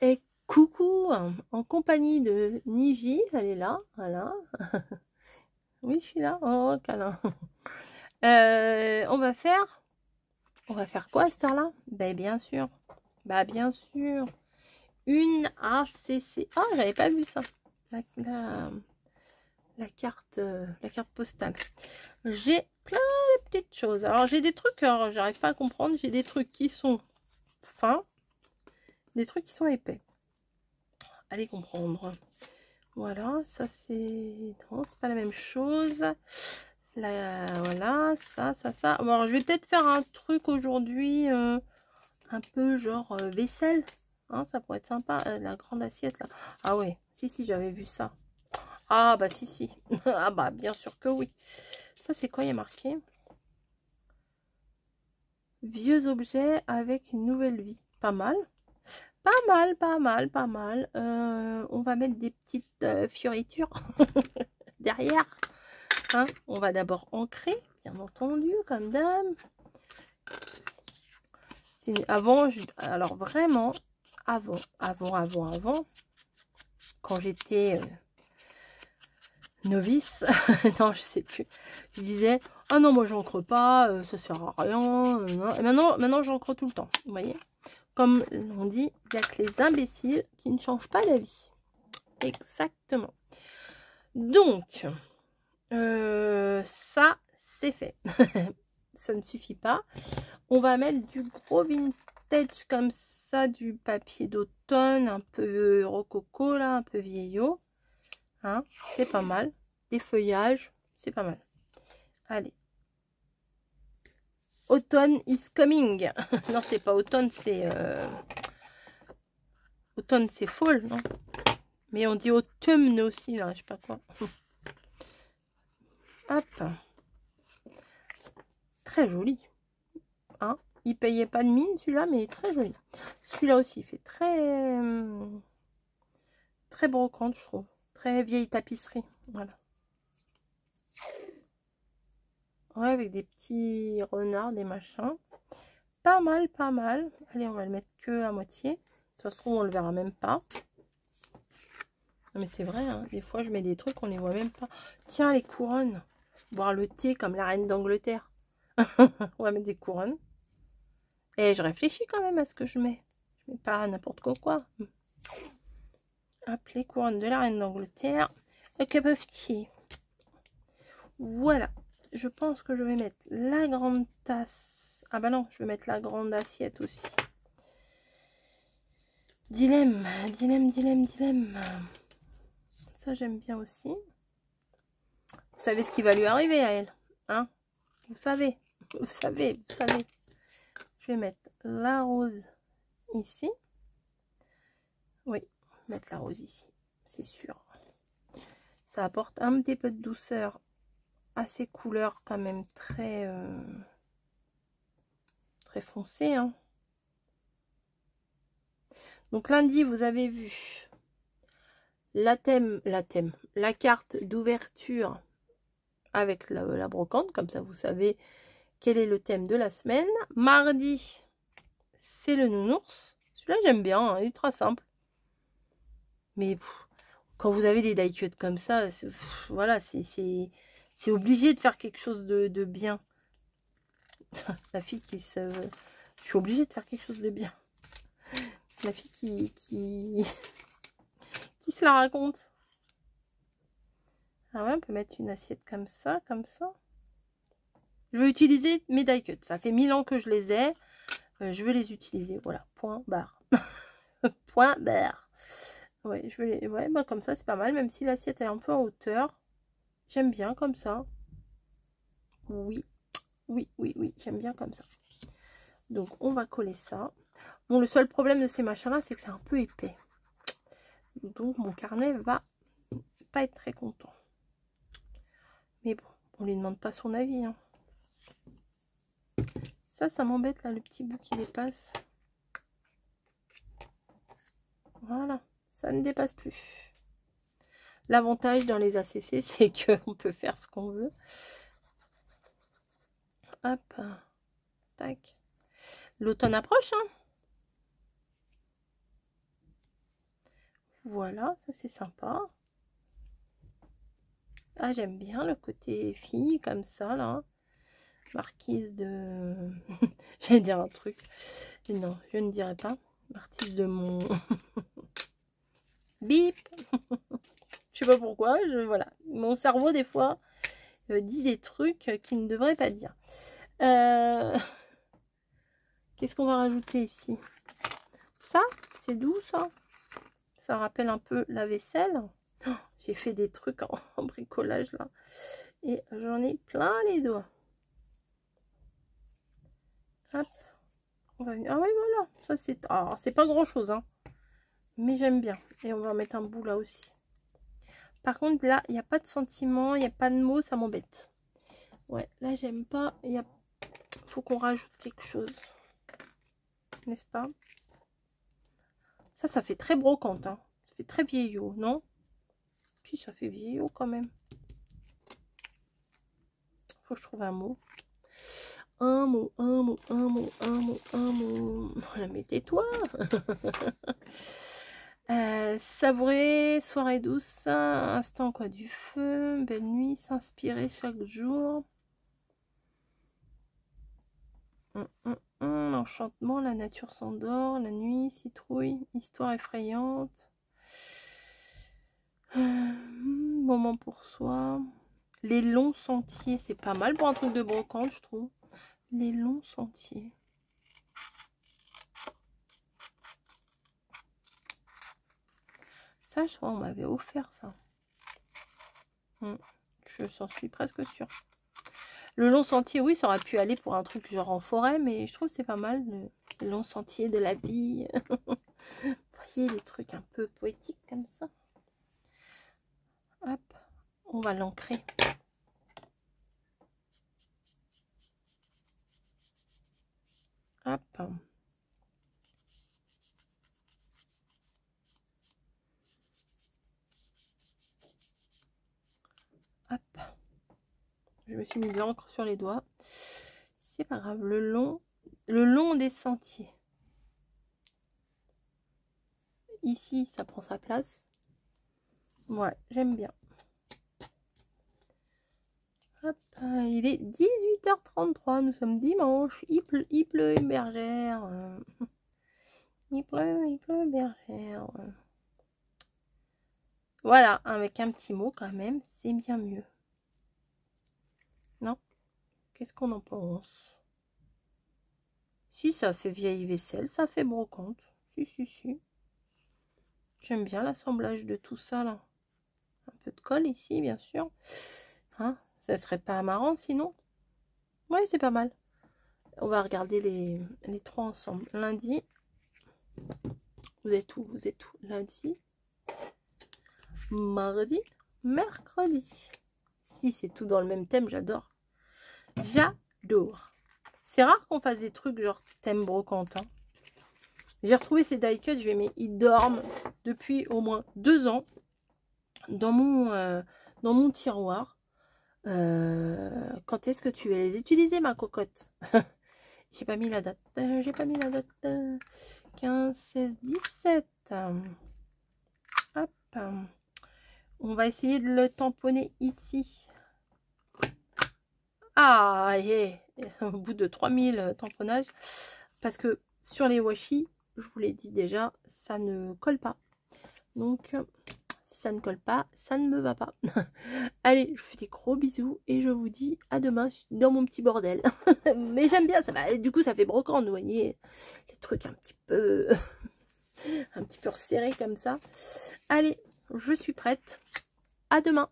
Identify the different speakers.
Speaker 1: Et coucou, en compagnie de Niji, elle est là, voilà. Oui, je suis là. Oh, câlin. On va faire quoi à cette heure-là? Ben bien sûr, bien sûr, une ACC. Ah, j'avais pas vu ça. La carte postale. J'ai plein de petites choses. Alors j'ai des trucs, alors j'arrive pas à comprendre. J'ai des trucs qui sont fins, des trucs qui sont épais. Allez comprendre. Voilà, ça c'est... Non, c'est pas la même chose. Là, voilà, ça. Bon, alors, je vais peut-être faire un truc aujourd'hui, un peu genre vaisselle. Hein, ça pourrait être sympa, la grande assiette là. Ah ouais, si, j'avais vu ça. Ah bah si. Ah bah bien sûr que oui. Ça c'est quoi, il y a marqué? Vieux objets avec une nouvelle vie. Pas mal. Pas mal. On va mettre des petites fioritures derrière. Hein, on va d'abord ancrer, bien entendu, comme d'hab. Avant, alors vraiment, avant, quand j'étais novice, non, je sais plus, je disais, ah non, moi j'encre pas, ça sert à rien. Et maintenant j'encre tout le temps, vous voyez. Comme on dit, il n'y a que les imbéciles qui ne changent pas d'avis. Exactement. Donc, ça, c'est fait. Ça ne suffit pas. On va mettre du gros vintage comme ça, du papier d'automne, un peu rococo, là, un peu vieillot. Hein, c'est pas mal. Des feuillages, c'est pas mal. Allez. Autumn is coming. Non, c'est pas automne, c'est... Automne, c'est fall, non? Mais on dit automne aussi, là, je sais pas quoi. Hop. Très joli. Hein, il payait pas de mine, celui-là, mais il est très joli. Celui-là aussi, il fait très brocante, je trouve. Très vieille tapisserie. Voilà. Ouais, avec des petits renards, des machins. Pas mal. Allez, on va le mettre que à moitié. De toute façon, on le verra même pas. Non, mais c'est vrai, hein, des fois, je mets des trucs, on les voit même pas. Tiens, les couronnes. Boire le thé comme la reine d'Angleterre. On va mettre des couronnes. Et je réfléchis quand même à ce que je mets. Je mets pas n'importe quoi. Hop, les couronnes de la reine d'Angleterre. A cup of tea. Voilà. Je pense que je vais mettre la grande tasse. Ah bah non, je vais mettre la grande assiette aussi. Dilemme. Ça, j'aime bien aussi. Vous savez ce qui va lui arriver à elle. Hein? Vous savez. Je vais mettre la rose ici. Oui, mettre la rose ici. C'est sûr. Ça apporte un petit peu de douceur à ces couleurs quand même très foncées. Hein. Donc lundi, vous avez vu la carte d'ouverture avec la brocante. Comme ça, vous savez quel est le thème de la semaine. Mardi, c'est le nounours. Celui-là, j'aime bien, hein, ultra simple. Mais quand vous avez des die-cuts comme ça, voilà, c'est obligé de faire quelque chose de bien. La fille qui se... Je suis obligée de faire quelque chose de bien. La fille qui se la raconte. Ah ouais, on peut mettre une assiette comme ça. Je vais utiliser mes die cuts. Ça fait 1000 ans que je les ai. Je vais les utiliser. Voilà, point barre. Point barre. Ouais, je vais les... ouais, bah comme ça, c'est pas mal. Même si l'assiette est un peu en hauteur. J'aime bien comme ça. Oui, j'aime bien comme ça. Donc, on va coller ça. Bon, le seul problème de ces machins-là, c'est que c'est un peu épais. Donc, mon carnet va pas être très content. Mais bon, on lui demande pas son avis. Hein. Ça m'embête, là, le petit bout qui dépasse. Voilà, ça ne dépasse plus. L'avantage dans les ACC, c'est qu'on peut faire ce qu'on veut. Hop, tac. L'automne approche, hein. Voilà, ça c'est sympa. Ah, j'aime bien le côté fille comme ça là. Marquise de... J'allais dire un truc. Non, je ne dirais pas. Marquise de mon... Bip. Je sais pas pourquoi. Voilà. Mon cerveau, des fois, dit des trucs qu'il ne devrait pas dire. Qu'est-ce qu'on va rajouter ici? Ça, c'est doux ça. Ça rappelle un peu la vaisselle. Oh, j'ai fait des trucs en bricolage là. Et j'en ai plein les doigts. Hop. On va... Ah oui, voilà. Ça, c'est... Alors, c'est pas grand chose, hein. Mais j'aime bien. Et on va mettre un bout là aussi. Par contre, là, il n'y a pas de sentiment, il n'y a pas de mots, ça m'embête. Ouais, là, j'aime pas. Faut qu'on rajoute quelque chose. N'est-ce pas? Ça fait très brocante. Hein. Ça fait très vieillot, non? Puis ça fait vieillot quand même. Faut que je trouve un mot. Un mot. Mais tais-toi. Savourer, soirée douce, instant quoi du feu, belle nuit, s'inspirer chaque jour. Enchantement, la nature s'endort, la nuit, citrouille, histoire effrayante. Moment pour soi. Les longs sentiers, c'est pas mal pour un truc de brocante, je trouve. Les longs sentiers. Ça, je crois, on m'avait offert ça. Je s'en suis presque sûre. Le long sentier, oui, ça aurait pu aller pour un truc genre en forêt, mais je trouve que c'est pas mal, le long sentier de la vie. Vous voyez, les trucs un peu poétiques comme ça. Hop, on va l'ancrer. Hop. Hop. Je me suis mis de l'encre sur les doigts. C'est pas grave, le long des sentiers. Ici, ça prend sa place. Ouais, j'aime bien. Hop, il est 18h33, nous sommes dimanche. Il pleut, bergère. Il pleut, bergère. Voilà, avec un petit mot quand même, c'est bien mieux. Non? Qu'est-ce qu'on en pense? Si, ça fait vieille vaisselle, ça fait brocante. Si. J'aime bien l'assemblage de tout ça, là. Un peu de colle ici, bien sûr. Hein? Ça serait pas marrant, sinon? Ouais, c'est pas mal. On va regarder les trois ensemble. Lundi. Vous êtes où? Lundi. Mardi. Mercredi. Si, c'est tout dans le même thème, j'adore. J'adore. C'est rare qu'on fasse des trucs genre thème brocante. Hein. J'ai retrouvé ces die cuts, ils dorment depuis au moins 2 ans dans mon tiroir. Quand est-ce que tu vas les utiliser, ma cocotte? J'ai pas mis la date. 15, 16, 17. Hop. On va essayer de le tamponner ici. Ah, yeah. Au bout de 3000 tamponnages. Parce que sur les washi, je vous l'ai dit déjà, ça ne colle pas. Donc, si ça ne colle pas, ça ne me va pas. Allez, je vous fais des gros bisous et je vous dis à demain dans mon petit bordel. Mais j'aime bien, ça va. Du coup, ça fait brocante, vous voyez. Les trucs un petit peu resserrés comme ça. Allez, je suis prête. À demain.